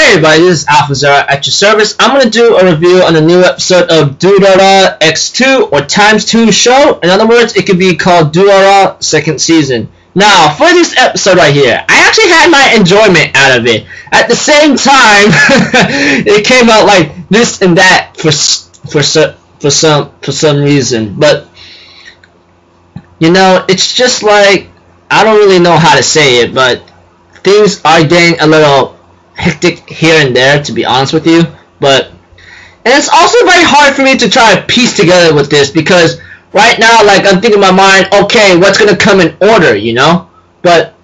Hey everybody, this is AlphaZera at your service. I'm going to do a review on a new episode of Durarara X2 or ×2 Shou. In other words, it could be called Durarara second season. Now, for this episode right here, I actually had my enjoyment out of it. At the same time, it came out like this and that for some reason. But you know, it's just like, I don't really know how to say it, but things are getting a little hectic here and there, to be honest with you. But and it's also very hard for me to try to piece together with this, because right now, like, I'm thinking in my mind, okay, what's gonna come in order, you know? But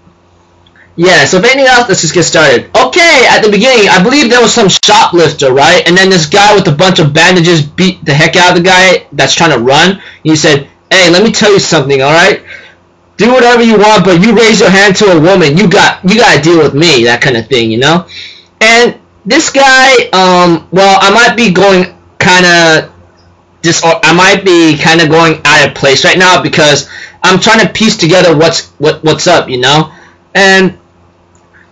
yeah, so if anything else, let's just get started. Okay, at the beginning, I believe there was some shoplifter, right? And then this guy with a bunch of bandages beat the heck out of the guy that's trying to run. He said, hey, let me tell you something, alright? Do whatever you want, but you raise your hand to a woman, you gotta deal with me, that kind of thing, you know? And this guy, well, I might be going kinda I might be kinda going out of place right now, because I'm trying to piece together what's up, you know? And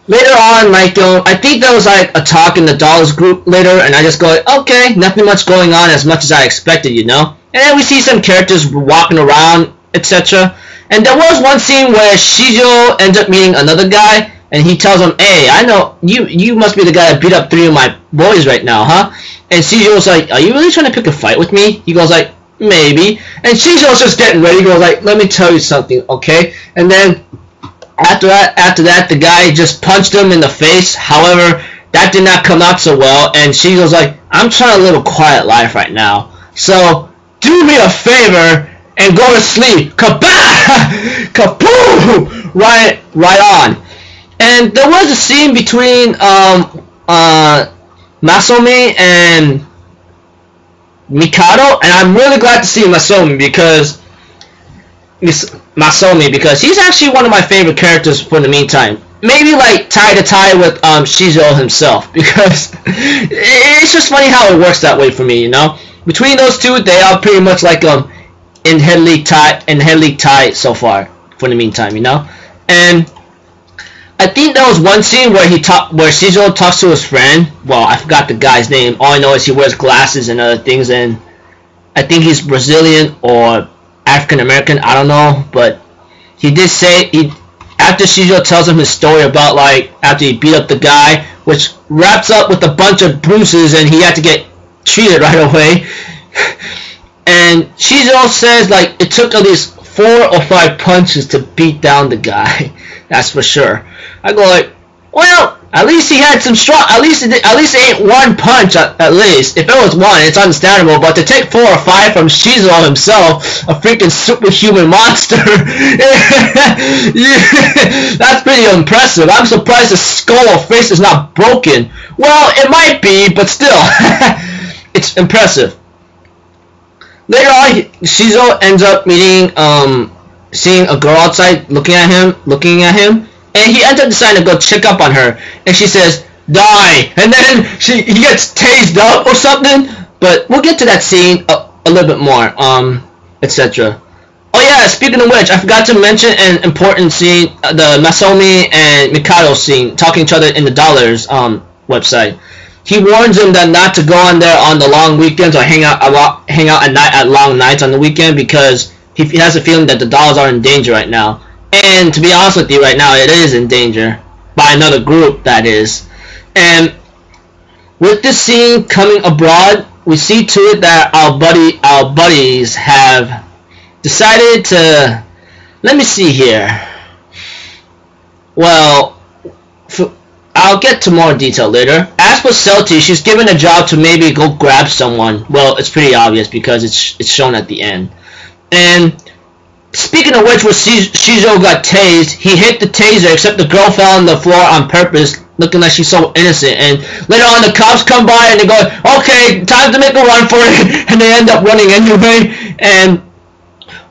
later on, like, I think there was like a talk in the Dollars group later, and I just go, okay, nothing much going on as much as I expected, you know? And then we see some characters walking around, etc. And there was one scene where Shou ends up meeting another guy, and he tells him, hey, I know, you must be the guy that beat up 3 of my boys right now, huh? And Shou was like, are you really trying to pick a fight with me? He goes like, maybe. And Shou was just getting ready. He goes like, let me tell you something, okay? And then after that, the guy just punched him in the face. However, that did not come out so well, and Shou was like, I'm trying to live a quiet life right now, so do me a favor and go to sleep. Kabah! Kaboom! Right on. And there was a scene between Masumi and Mikado, and I'm really glad to see Masumi because he's actually one of my favorite characters for the meantime. Maybe like tie to tie with Shou himself, because it's just funny how it works that way for me, you know. Between those two, they are pretty much like in head league tie so far for the meantime, you know. And I think there was one scene where Shou talks to his friend. Well, I forgot the guy's name. All I know is he wears glasses and other things, and I think he's Brazilian or African American. I don't know, but he did say after Shou tells him his story about like after he beat up the guy, which wraps up with a bunch of bruises, and he had to get treated right away. And Shou says like it took at least 4 or 5 punches to beat down the guy. That's for sure. I go like, well, at least he had some strong. At least it ain't one punch. At least if it was one, it's understandable. But to take 4 or 5 from Shou himself, a freaking superhuman monster, yeah, that's pretty impressive. I'm surprised his skull or face is not broken. Well, it might be, but still, it's impressive. Later on, Shou ends up seeing a girl outside looking at him, and he ends up deciding to go check up on her, and she says, die, and then he gets tased up or something, but we'll get to that scene a little bit more, etc. Oh yeah, speaking of which, I forgot to mention an important scene, the Masumi and Mikado scene, talking to each other in the Dollars website. He warns him that not to go on there on the long weekends or hang out at long nights on the weekend, because he has a feeling that the Dollars are in danger right now. And to be honest with you, right now it is in danger by another group, that is. And with this scene coming abroad, we see to it that our buddies have decided to. Let me see here. Well, I'll get to more detail later. As for Celti, she's given a job to maybe go grab someone. Well, it's pretty obvious because it's shown at the end. And speaking of which, when Shou got tased, he hit the taser, except the girl fell on the floor on purpose, looking like she's so innocent. And later on, the cops come by and they go, okay, time to make a run for it, and they end up running anyway. And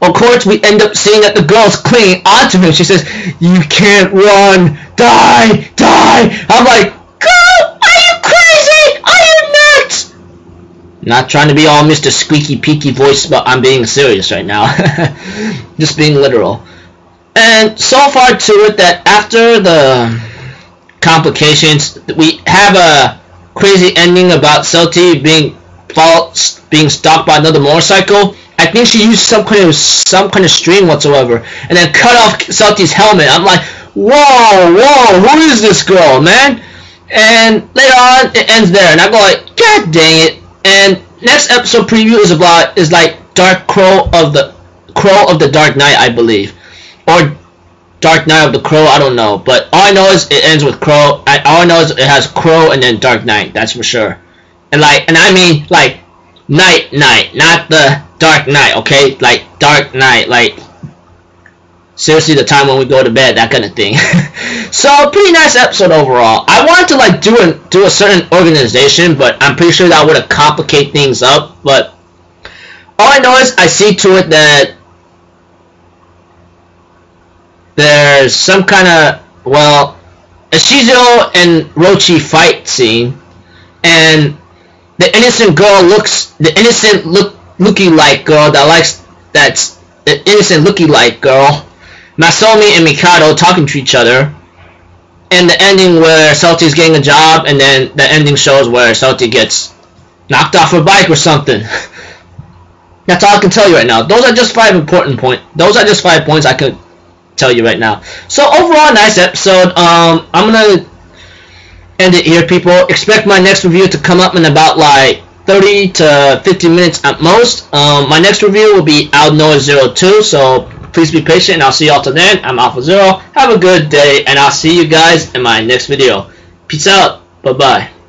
of course, we end up seeing that the girl's clinging onto him. She says, you can't run, die, die. I'm like, girl, are you crazy? Are you nuts? Not trying to be all Mr. Squeaky Peaky voice, but I'm being serious right now. Just being literal. And so far to it that after complications. We have a crazy ending about Celti being stalked by another motorcycle. I think she used some kind of string whatsoever, and then cut off Celti's helmet. I'm like, whoa, who is this girl, man? And later on, it ends there, and I go like, God dang it. And next episode preview is like Dark Crow of the Dark Knight, I believe, or Dark Knight of the Crow. I don't know, but all I know is it ends with Crow. All I know is it has Crow and then Dark Knight. That's for sure. And I mean like night, not the Dark Knight. Okay, like Dark Knight, like seriously, the time when we go to bed, that kind of thing. So pretty nice episode overall. I wanted to like do a certain organization, but I'm pretty sure that would have complicated things up. But all I know is I see to it that there's some kind of, well, a Shizuo and Rochi fight scene, and the innocent girl looky-like girl that's the innocent looky-like girl, Masomi and Mikado talking to each other, and the ending where Celti's getting a job, and then the ending shows where Celti gets knocked off her bike or something. That's all I can tell you right now. Those are just 5 important points. Those are just 5 points I could tell you right now. So overall, nice episode. I'm gonna end it here, people. Expect my next review to come up in about like 30 to 50 minutes at most. My next review will be Outnoise02, so please be patient, and I'll see y'all till then. I'm Alpha Zero. Have a good day, and I'll see you guys in my next video. Peace out. Bye-bye.